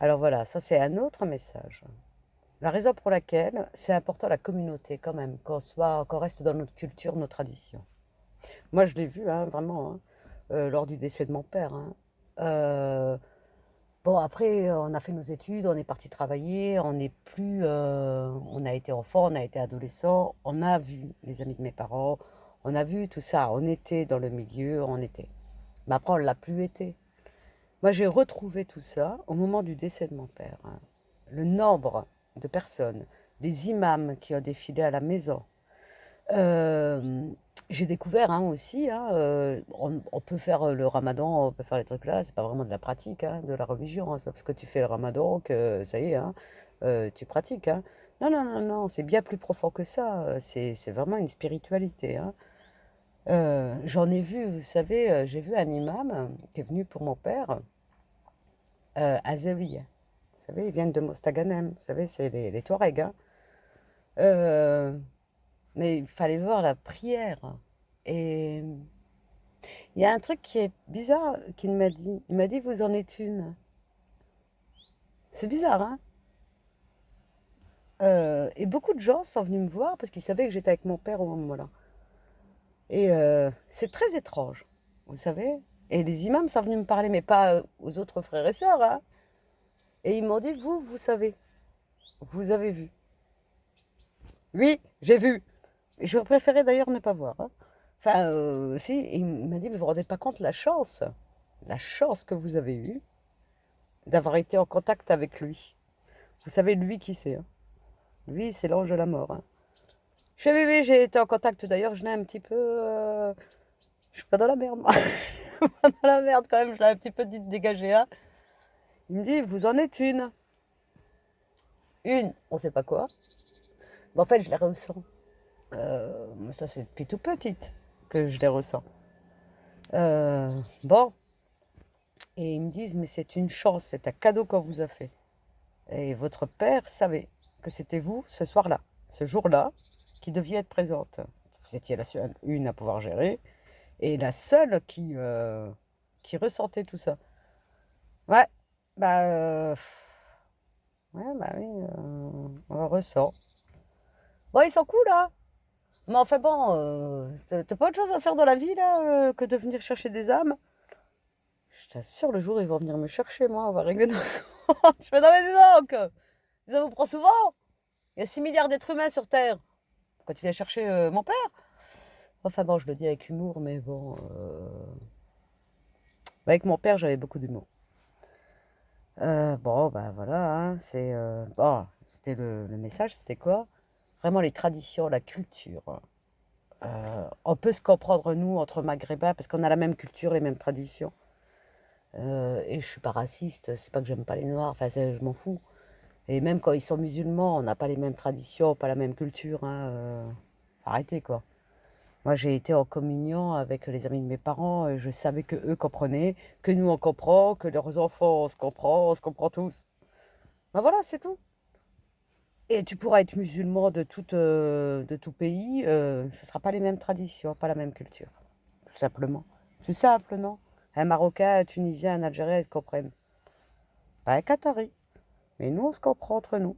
Alors voilà, ça c'est un autre message. La raison pour laquelle c'est important la communauté quand même, qu'on reste dans notre culture, nos traditions. Moi je l'ai vu, hein, vraiment, hein, lors du décès de mon père, hein. Heu, bon après, on a fait nos études, on est parti travailler, on n'est plus, on a été enfant, on a été adolescent, on a vu les amis de mes parents, on a vu tout ça, on était dans le milieu, on était. Mais après on l'a plus été. Moi, j'ai retrouvé tout ça au moment du décès de mon père, hein. Le nombre de personnes, les imams qui ont défilé à la maison. Hem, j'ai découvert, hein, aussi, hein, on peut faire, le ramadan, on peut faire les trucs là, c'est pas vraiment de la pratique, hein, de la religion, hein. C'est pas parce que tu fais le ramadan que ça y est, hein, tu pratiques, hein. Non, non, non, non, c'est bien plus profond que ça, c'est vraiment une spiritualité, hein. J'en ai vu, vous savez, j'ai vu un imam qui est venu pour mon père, à Zawiya. Vous savez, ils viennent de Mostaganem. Vous savez, c'est les Touaregs, hein. Euh, mais il fallait voir la prière. Et il y a un truc qui est bizarre qu'il m'a dit. Il m'a dit, vous en êtes une. C'est bizarre, hein? Et beaucoup de gens sont venus me voir parce qu'ils savaient que j'étais avec mon père au moment-là. Et c'est très étrange, vous savez. Et les imams sont venus me parler, mais pas aux autres frères et sœurs, hein. Et ils m'ont dit, vous savez, vous avez vu. Oui, j'ai vu. Je préférais d'ailleurs ne pas voir, hein. Enfin, si, il m'a dit, mais vous vous rendez pas compte la chance que vous avez eue d'avoir été en contact avec lui. Vous savez, lui qui c'est, hein. Lui, c'est l'ange de la mort, hein. Je fais, oui, oui, j'ai été en contact d'ailleurs, je l'ai un petit peu. Je suis pas dans la merde, moi. Je suis pas dans la merde quand même, je l'ai un petit peu dit de dégager, hein. Il me dit, vous en êtes une. Une, on sait pas quoi. Mais en fait, je les ressens. Ça, c'est depuis tout petite que je les ressens. Bon, et ils me disent, mais c'est une chance, c'est un cadeau qu'on vous a fait. Et votre père savait que c'était vous ce soir-là, ce jour-là, qui deviez être présente. Vous étiez la seule, une à pouvoir gérer, et la seule qui ressentait tout ça. Ouais, bah, ouais, bah oui, on ressent. Bon, ils sont cool, là. Mais enfin bon, t'as pas autre chose à faire dans la vie, là, que de venir chercher des âmes? Je t'assure, le jour où ils vont venir me chercher, moi, on va régler nos comptes. Je fais, non mais dis donc, ça vous prend souvent? Il y a 6 milliards d'êtres humains sur Terre. Pourquoi tu viens chercher mon père? Enfin bon, je le dis avec humour, mais bon. Avec mon père, j'avais beaucoup d'humour. Bon, ben voilà, hein, c'est. Bon, c'était le message, c'était quoi? Vraiment les traditions, la culture. On peut se comprendre, nous, entre maghrébins, parce qu'on a la même culture, les mêmes traditions. Et je suis pas raciste, c'est pas que j'aime pas les noirs, enfin, je m'en fous. Et même quand ils sont musulmans, on n'a pas les mêmes traditions, pas la même culture, hein. Arrêtez, quoi. Moi, j'ai été en communion avec les amis de mes parents et je savais que eux comprenaient, que nous on comprend, que leurs enfants on se comprend tous. Ben voilà, c'est tout. Et tu pourras être musulman de tout pays, ce ne sera pas les mêmes traditions, pas la même culture. Tout simplement. C'est simple, non? Un Marocain, un Tunisien, un Algérien, ils se comprennent. Pas un Qatari. Mais nous, on se comprend entre nous.